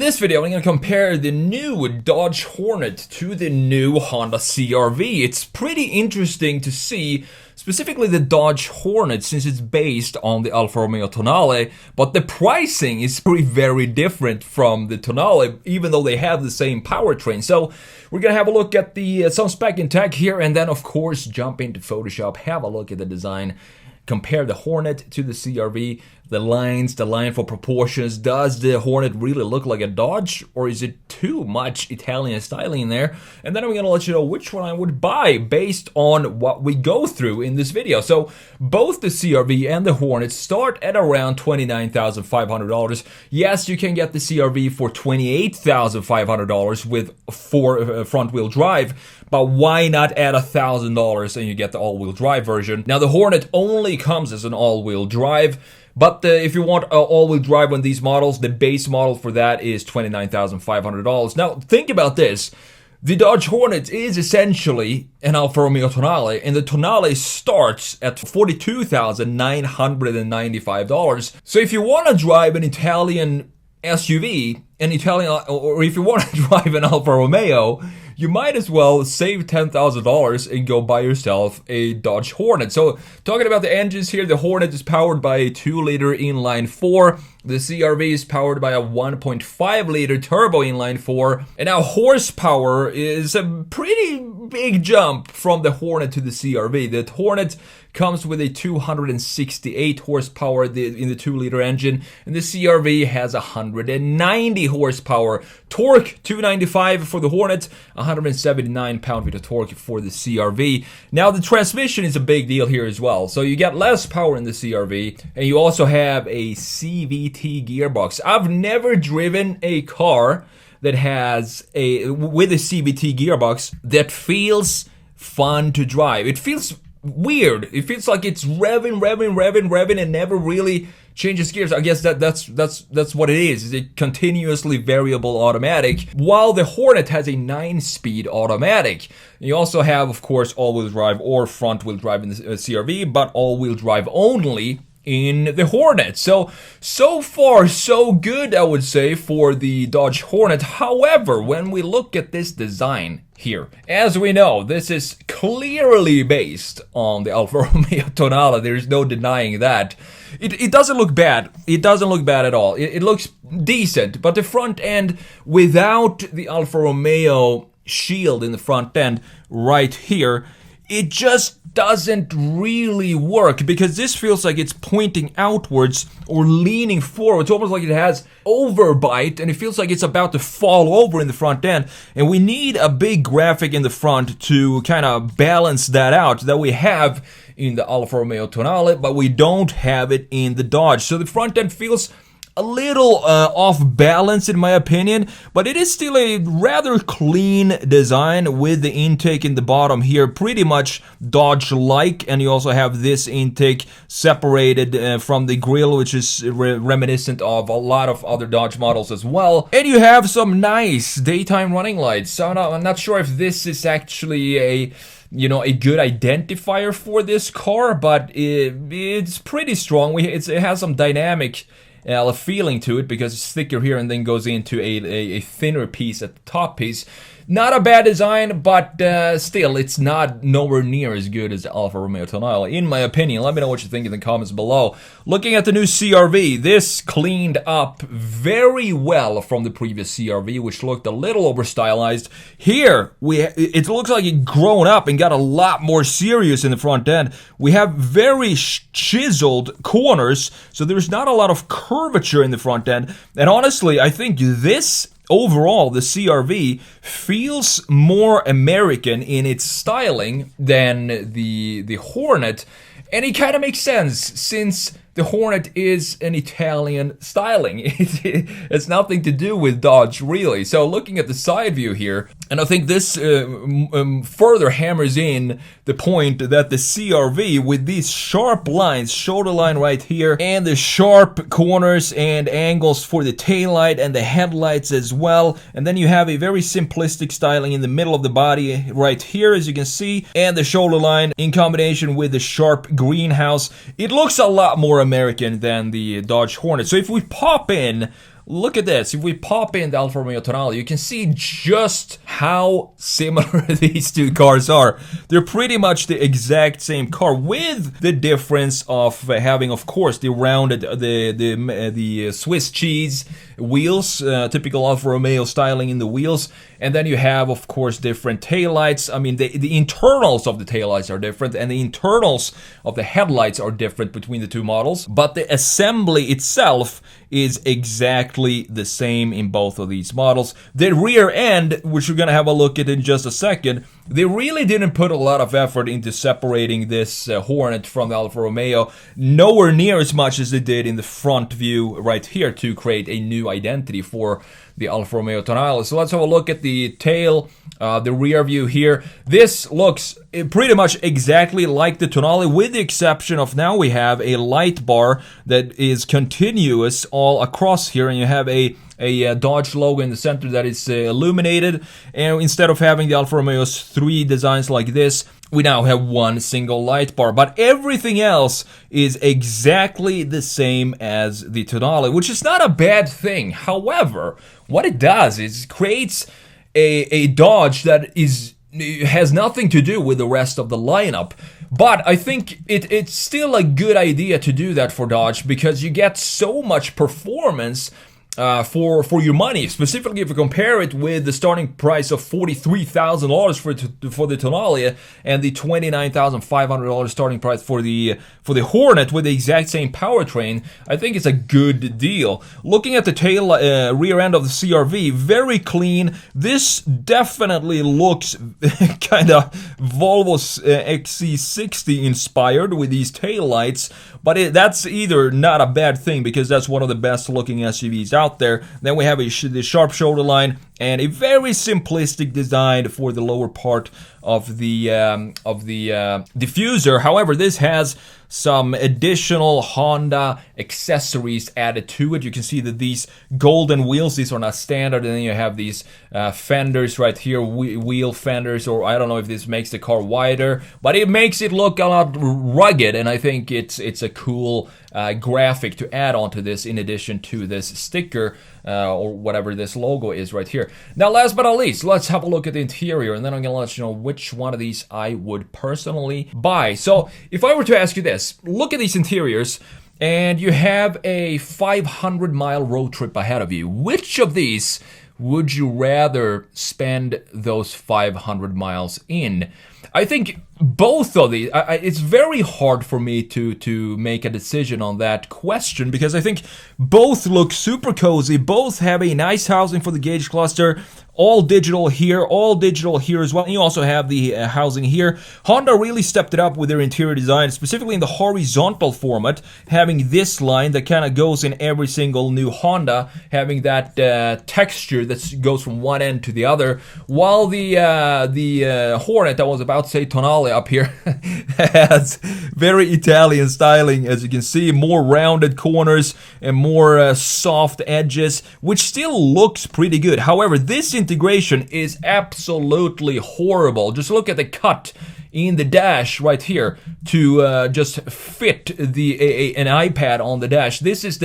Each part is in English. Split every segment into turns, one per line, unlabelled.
this video, I'm going to compare the new Dodge Hornet to the new Honda CR-V. It's pretty interesting to see, specifically the Dodge Hornet, since it's based on the Alfa Romeo Tonale, but the pricing is very different from the Tonale, even though they have the same powertrain. So we're going to have a look at the some spec and tech here, and then of course jump into Photoshop, have a look at the design, compare the Hornet to the CR-V, the lines, the line for proportions. Does the Hornet really look like a Dodge, or is it too much Italian styling in there? And then I'm gonna let you know which one I would buy based on what we go through in this video. So both the CR-V and the Hornet start at around $29,500. Yes, you can get the CR-V for $28,500 with front-wheel drive, but why not add $1,000 and you get the all-wheel drive version? Now the Hornet only comes as an all-wheel drive, but if you want all-wheel drive on these models, the base model for that is $29,500. Now think about this. The Dodge Hornet is essentially an Alfa Romeo Tonale, and the Tonale starts at $42,995. So if you want to drive an Italian SUV, or if you want to drive an Alfa Romeo, you might as well save $10,000 and go buy yourself a Dodge Hornet. So talking about the engines here, the Hornet is powered by a 2-liter inline-4. The CR-V is powered by a 1.5-liter turbo inline-4. And now horsepower is a pretty big jump from the Hornet to the CR-V. The Hornet comes with a 268 horsepower in the 2-liter engine, and the CR-V has 190 horsepower. Torque 295 for the Hornet, 179 pound-feet of torque for the CR-V. Now the transmission is a big deal here as well. So you get less power in the CR-V, and you also have a CVT gearbox. I've never driven a car that has with a CVT gearbox that feels fun to drive. It feels weird. It feels like it's revving and never really changes gears. I guess that's what it is. It's a continuously variable automatic, while the Hornet has a 9-speed automatic. You also have, of course, all-wheel drive or front-wheel drive in the CR-V, but all-wheel drive only in the Hornet. So far so good, I would say, for the Dodge Hornet. However, when we look at this design here, as we know, this is clearly based on the Alfa Romeo Tonale. There's no denying that. It doesn't look bad. It doesn't look bad at all. It looks decent, but the front end, without the Alfa Romeo shield in the front end right here, it just doesn't really work, because this feels like it's pointing outwards or leaning forward. It's almost like it has overbite, and it feels like it's about to fall over in the front end. And we need a big graphic in the front to kind of balance that out, that we have in the Alfa Romeo Tonale, but we don't have it in the Dodge. So the front end feels a little off balance in my opinion, but it is still a rather clean design with the intake in the bottom here, pretty much Dodge-like, and you also have this intake separated from the grille, which is reminiscent of a lot of other Dodge models as well. And you have some nice daytime running lights. So I'm not sure if this is actually a good identifier for this car, but it's pretty strong. It has some dynamic feeling to it, because it's thicker here and then goes into a thinner piece at the top piece. Not a bad design, but still, it's not nowhere near as good as the Alfa Romeo Tonale, in my opinion. Let me know what you think in the comments below. Looking at the new CR-V, this cleaned up very well from the previous CR-V, which looked a little over-stylized. Here, it looks like it grown up and got a lot more serious in the front end. We have very chiseled corners, so there's not a lot of curvature in the front end. And honestly, I think this overall, the CR-V feels more American in its styling than the Hornet, and it kind of makes sense, since the Hornet is an Italian styling. It's nothing to do with Dodge, really. So looking at the side view here, and I think this further hammers in the point that the CR-V, with these sharp lines, shoulder line right here, and the sharp corners and angles for the taillight and the headlights as well, and then you have a very simplistic styling in the middle of the body right here, as you can see, and the shoulder line in combination with the sharp greenhouse. It looks a lot more American than the Dodge Hornet. So if we pop in look at this. If we pop in the Alfa Romeo Tonale, you can see just how similar these two cars are. They're pretty much the exact same car, with the difference of having, of course, the rounded, the Swiss cheese wheels, typical Alfa Romeo styling in the wheels, and then you have, of course, different taillights. I mean, the internals of the taillights are different, and the internals of the headlights are different between the two models, but the assembly itself is exactly the same in both of these models. The rear end, which we're gonna have a look at in just a second, they really didn't put a lot of effort into separating this Hornet from the Alfa Romeo, nowhere near as much as they did in the front view right here to create a new identity for the Alfa Romeo Tonale. So let's have a look at the tail, the rear view here. This looks pretty much exactly like the Tonale, with the exception of now we have a light bar that is continuous all across here, and you have a Dodge logo in the center that is illuminated, and instead of having the Alfa Romeo's 3 designs like this, we now have one single light bar, but everything else is exactly the same as the Tonale, which is not a bad thing. However, what it does is creates a Dodge that has nothing to do with the rest of the lineup. But I think it's still a good idea to do that for Dodge, because you get so much performance for your money. Specifically, if you compare it with the starting price of $43,000 for the Tonale and the $29,500 starting price for the Hornet with the exact same powertrain, I think it's a good deal. Looking at the tail rear end of the CRV, very clean. This definitely looks kind of Volvo XC60 inspired with these tail lights, but that's either not a bad thing, because that's one of the best looking SUVs out there. Then we have the sharp shoulder line and a very simplistic design for the lower part of the diffuser. However, this has some additional Honda accessories added to it. You can see that these golden wheels, these are not standard, and then you have these fenders right here, wheel fenders, or I don't know if this makes the car wider, but it makes it look a lot rugged, and I think it's a cool graphic to add onto this in addition to this sticker or whatever this logo is right here. Now, last but not least, let's have a look at the interior, and then I'm gonna let you know which one of these I would personally buy. So if I were to ask you this, look at these interiors, and you have a 500-mile road trip ahead of you. Which of these would you rather spend those 500 miles in? I think both of these, it's very hard for me to make a decision on that question, because I think both look super cozy, both have a nice housing for the gauge cluster, all digital here as well. And you also have the housing here. Honda really stepped it up with their interior design, specifically in the horizontal format, having this line that kind of goes in every single new Honda, having that texture that goes from one end to the other, while the Hornet, that was about to say Tonale up here, has very Italian styling, as you can see, more rounded corners and more soft edges, which still looks pretty good. However, this integration is absolutely horrible. Just look at the cut in the dash right here to just fit an iPad on the dash. This is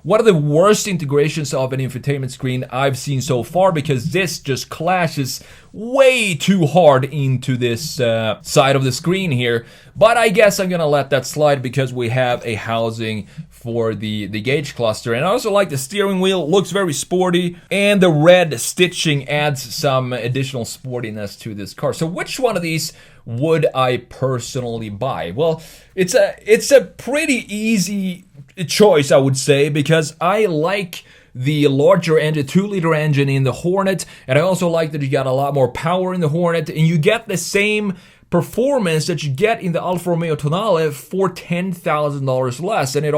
one of the worst integrations of an infotainment screen I've seen so far, because this just clashes way too hard into this side of the screen here. But I guess I'm gonna let that slide, because we have a housing for the gauge cluster. And I also like the steering wheel, looks very sporty, and the red stitching adds some additional sportiness to this car. So which one of these would I personally buy? Well, it's a pretty easy choice, I would say, because I like the larger engine, 2-liter engine in the Hornet, and I also like that you got a lot more power in the Hornet, and you get the same performance that you get in the Alfa Romeo Tonale for $10,000 less, and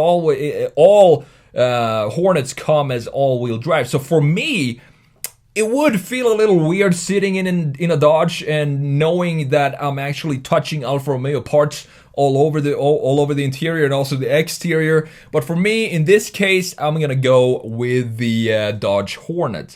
all Hornets come as all-wheel drive. So for me, it would feel a little weird sitting in a Dodge and knowing that I'm actually touching Alfa Romeo parts all over the interior and also the exterior. But for me, in this case, I'm gonna go with the Dodge Hornet.